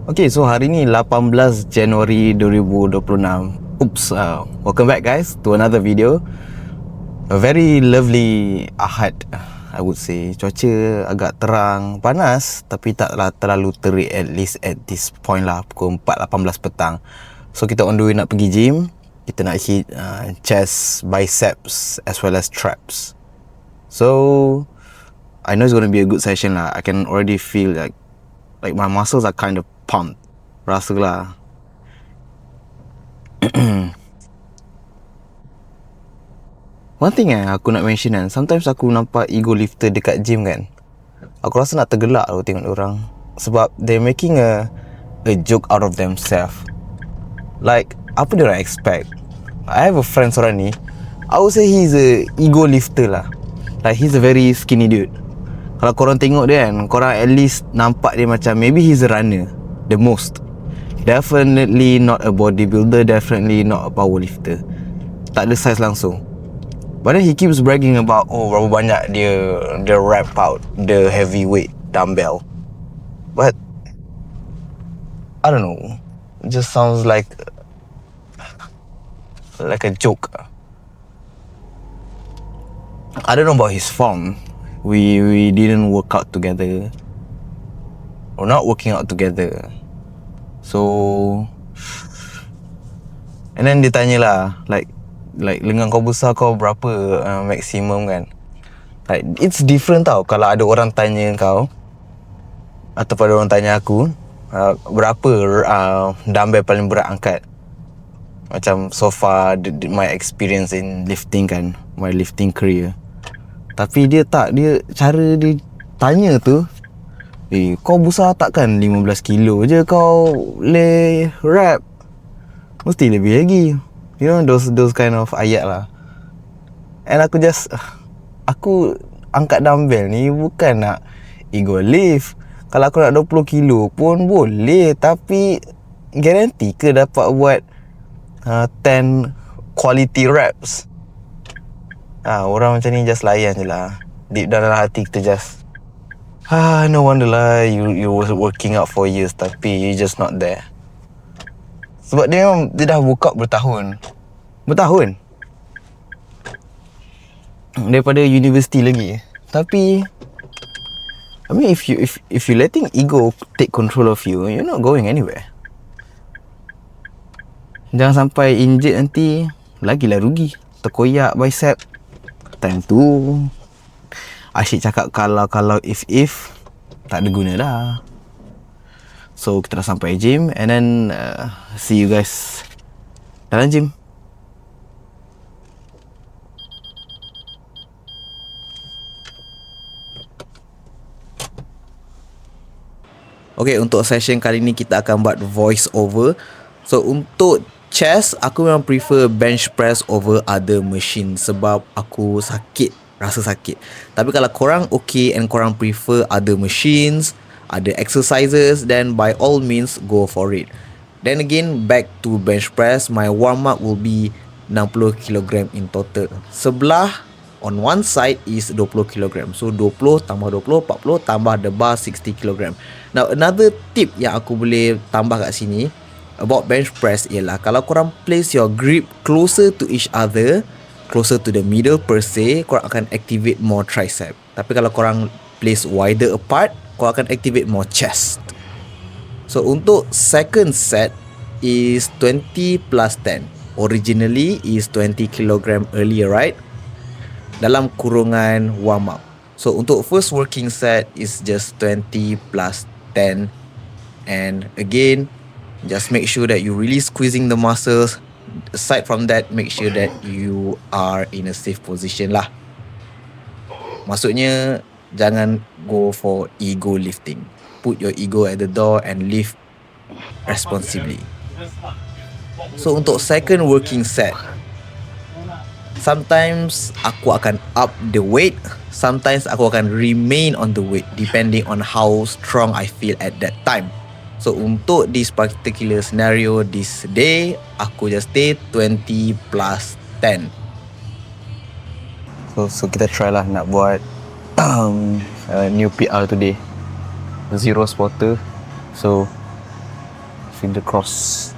Okay, so hari ni 18 Januari 2026. Oops, welcome back guys to another video. A very lovely Ahad, I would say. Cuaca agak terang, panas tapi taklah terlalu terik, at least at this point lah, pukul 4.18 petang. So kita on the way nak pergi gym. Kita nak hit chest, biceps as well as traps. So I know it's going to be a good session lah. I can already feel like my muscles are kind of pumped. Rasa lah. One thing aku nak mention kan, sometimes aku nampak ego lifter dekat gym kan, aku rasa nak tergelak aku tengok orang. Sebab they're making a joke out of themselves. Like, apa dia orang expect? I have a friend seorang ni, I would say he's a ego lifter lah. Like, he's a very skinny dude. Kalau korang tengok dia kan, korang at least nampak dia macam maybe he's a runner, the most. Definitely not a bodybuilder, definitely not a powerlifter. Tak ada size langsung. But then he keeps bragging about, oh, berapa banyak dia wrap out the heavyweight dumbbell. But I don't know, it just sounds like a joke. I don't know about his form. We didn't work out together. We're not working out together. So, and then dia tanya lah, like lengan kau besar, kau berapa maksimum kan? Like, it's different tau kalau ada orang tanya kau ataupun ada orang tanya aku, berapa dumbbell paling berat angkat. Macam so far my experience in lifting kan, my lifting career. Tapi dia cara dia tanya tu, kau besar takkan 15 kilo je kau boleh rap, mesti lebih lagi. You know, those kind of ayat lah. And aku angkat dumbbell ni bukan nak ego lift. Kalau aku nak 20 kilo pun boleh, tapi guarantee ke dapat buat 10 quality reps? Orang macam ni just layan je lah. Deep dalam hati kita just no wonder lah you was working out for years tapi you just not there. Sebab dia dah workout bertahun daripada universiti lagi. Tapi I mean, if you letting ego take control of you, you're not going anywhere. Jangan sampai injured nanti, lagilah rugi. Terkoyak bicep. Time tu asyik cakap kalau if tak ada guna dah. So kita dah sampai gym, and then see you guys dalam gym. Okay, untuk session kali ni kita akan buat voice over. So untuk chest, aku memang prefer bench press over other machine sebab aku rasa sakit. Tapi kalau korang okay and korang prefer other machines, other exercises, then by all means go for it. Then again, back to bench press, my warm up will be 60 kg in total. Sebelah on one side is 20 kg. So 20 tambah 20, 40 tambah the bar 60 kg. Now another tip yang aku boleh tambah kat sini about bench press ialah kalau korang place your grip closer to each other, closer to the middle per se, korang akan activate more tricep. Tapi kalau korang place wider apart, korang akan activate more chest. So untuk second set is 20 plus 10. Originally is 20 kg earlier, right? Dalam kurungan warm up. So untuk first working set is just 20 plus 10. And again, just make sure that you really squeezing the muscles. Aside from that, make sure that you are in a safe position lah. Maksudnya, jangan go for ego lifting. Put your ego at the door and lift responsibly. So untuk second working set, sometimes aku akan up the weight, sometimes aku akan remain on the weight depending on how strong I feel at that time. So untuk this particular scenario this day, aku just stay 20 plus 10. So kita try lah nak buat new PR today. Zero spotter. So finger cross.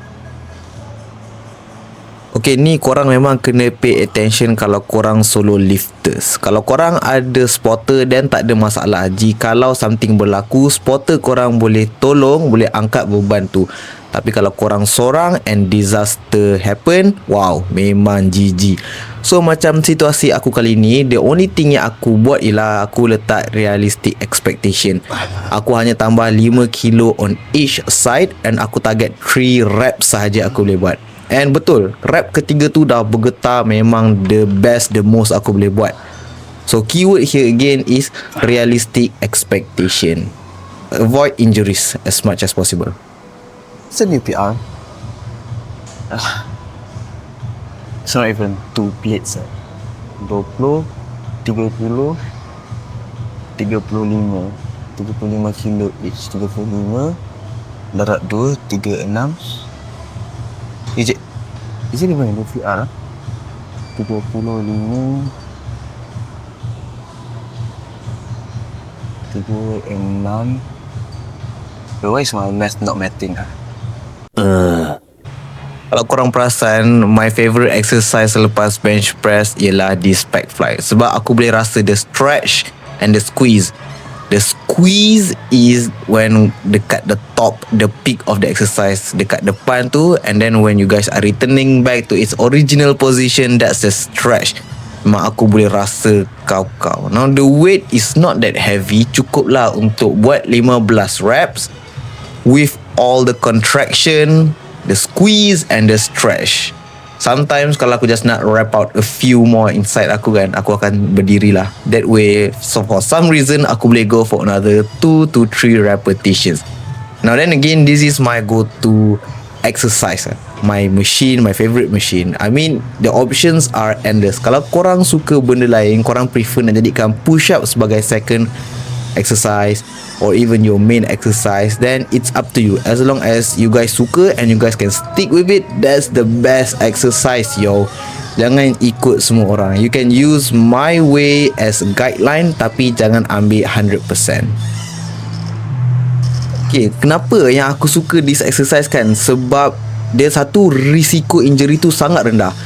Okay, ni korang memang kena pay attention kalau korang solo lifters. Kalau korang ada spotter, then tak ada masalah. Jikalau something berlaku, spotter korang boleh tolong, boleh angkat beban tu. Tapi kalau korang sorang and disaster happen, wow, memang GG. So macam situasi aku kali ni, the only thing yang aku buat ialah aku letak realistic expectation. Aku hanya tambah 5 kilo on each side and aku target 3 reps sahaja aku boleh buat. And betul, rep ketiga tu dah bergetar, memang the best, the most aku boleh buat. So keyword here again is realistic expectation. Avoid injuries as much as possible. It's a new PR. It's not even 2 plates. 20, 30, 35 kilo each. 35 darat 2, 36. Is it even a VR? 35 36 why is my math not mathing? Kalau korang perasan, my favourite exercise selepas bench press ialah this back fly. Sebab aku boleh rasa the stretch and the squeeze. The squeeze is when dekat the top, the peak of the exercise, dekat depan tu, and then when you guys are returning back to its original position, that's the stretch. Memang aku boleh rasa kau-kau. Now the weight is not that heavy, cukup lah untuk buat 15 reps with all the contraction, the squeeze and the stretch. Sometimes kalau aku just nak wrap out a few more inside aku kan, aku akan berdiri lah. That way, so for some reason, aku boleh go for another 2 to 3 repetitions. Now then again, this is my go-to exercise. My machine, my favourite machine. I mean, the options are endless. Kalau korang suka benda lain, korang prefer nak jadikan push-up sebagai second exercise or even your main exercise, then it's up to you. As long as you guys suka and you guys can stick with it, that's the best exercise, yo. Jangan ikut semua orang. You can use my way as a guideline, tapi jangan ambil 100%. Okay, kenapa yang aku suka this exercise kan? Sebab dia satu, risiko injury tu sangat rendah.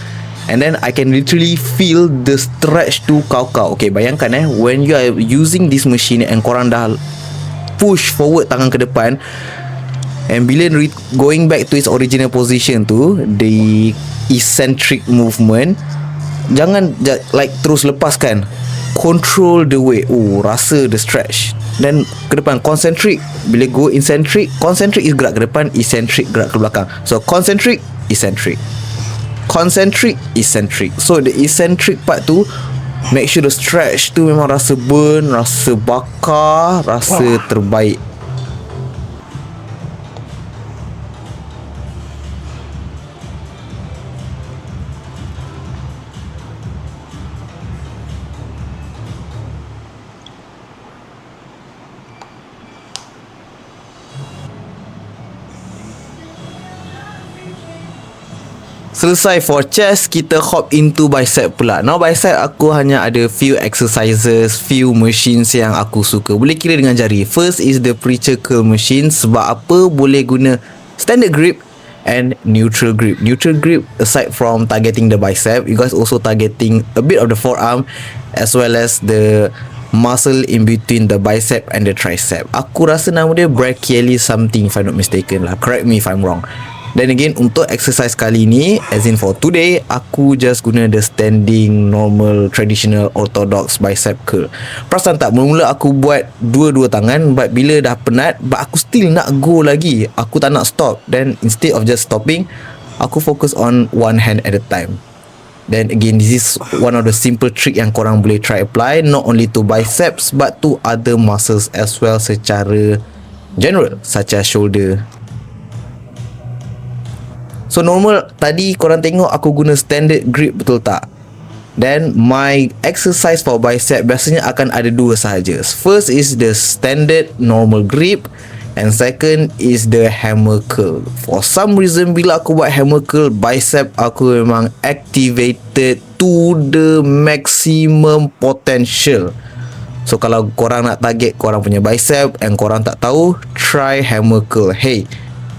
And then I can literally feel the stretch tu kau-kau. Okay, bayangkan when you are using this machine and korang dah push forward tangan ke depan, and bila going back to its original position tu, the eccentric movement, jangan like terus lepaskan, control the weight. Rasa the stretch. Then ke depan, concentric. Bila go eccentric, concentric is gerak ke depan, eccentric gerak ke belakang. So concentric, eccentric, concentric, eccentric. So the eccentric part tu, make sure the stretch tu memang rasa burn, rasa bakar, rasa terbaik. Selesai for chest, kita hop into bicep pula. Now bicep aku hanya ada few exercises, few machines yang aku suka. Boleh kira dengan jari. First is the preacher curl machine. Sebab apa? Boleh guna standard grip and neutral grip. Neutral grip, aside from targeting the bicep, you guys also targeting a bit of the forearm as well as the muscle in between the bicep and the tricep. Aku rasa nama dia brachialis something if I'm not mistaken lah. Correct me if I'm wrong. Then again, untuk exercise kali ni, as in for today, aku just guna the standing, normal, traditional, orthodox bicep curl. Perasan tak, mula-mula aku buat dua-dua tangan, but bila dah penat, but aku still nak go lagi. Aku tak nak stop. Then instead of just stopping, aku focus on one hand at a time. Then again, this is one of the simple trick yang korang boleh try apply, not only to biceps, but to other muscles as well secara general, such as shoulder. So normal tadi korang tengok aku guna standard grip, betul tak? Then my exercise for bicep biasanya akan ada dua sahaja. First is the standard normal grip, and second is the hammer curl. For some reason bila aku buat hammer curl, bicep aku memang activated to the maximum potential. So kalau korang nak target korang punya bicep and korang tak tahu, try hammer curl. Hey,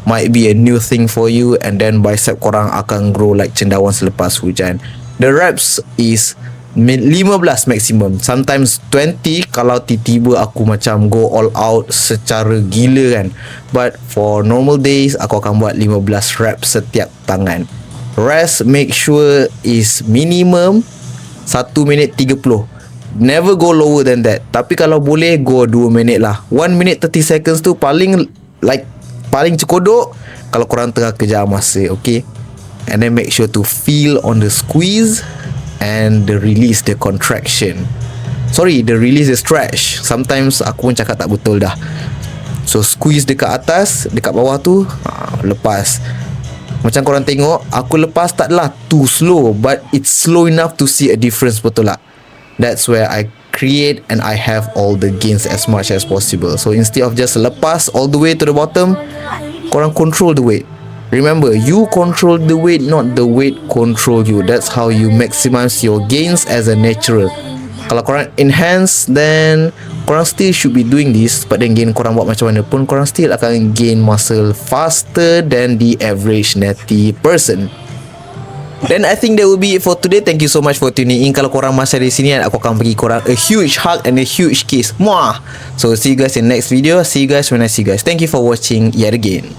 might be a new thing for you, and then bicep korang akan grow like cendawan selepas hujan. The reps is 15 maximum, sometimes 20 kalau tiba-tiba aku macam go all out secara gila kan. But for normal days aku akan buat 15 reps setiap tangan. Rest make sure is minimum 1 minit 30. Never go lower than that. Tapi kalau boleh go 2 minit lah. 1 minute 30 seconds tu paling cekodok kalau korang tengah kejar masa, okay? And then make sure to feel on the squeeze and the release, the contraction. Sorry, the release, the stretch. Sometimes aku pun cakap tak betul dah. So squeeze dekat atas, dekat bawah tu, lepas. Macam korang tengok, aku lepas taklah too slow, but it's slow enough to see a difference, betul tak? That's where I create and I have all the gains as much as possible. So instead of just lepas all the way to the bottom, korang control the weight. Remember, you control the weight, not the weight control you. That's how you maximize your gains as a natural. Kalau korang enhance, then korang still should be doing this, but then gain korang buat macam mana pun, korang still akan gain muscle faster than the average natty person. Then I think that will be it for today. Thank you so much for tuning in. Kalau korang masih di sini, aku akan bagi korang a huge hug and a huge kiss. Mwah! So see you guys in next video. See you guys when I see you guys. Thank you for watching yet again.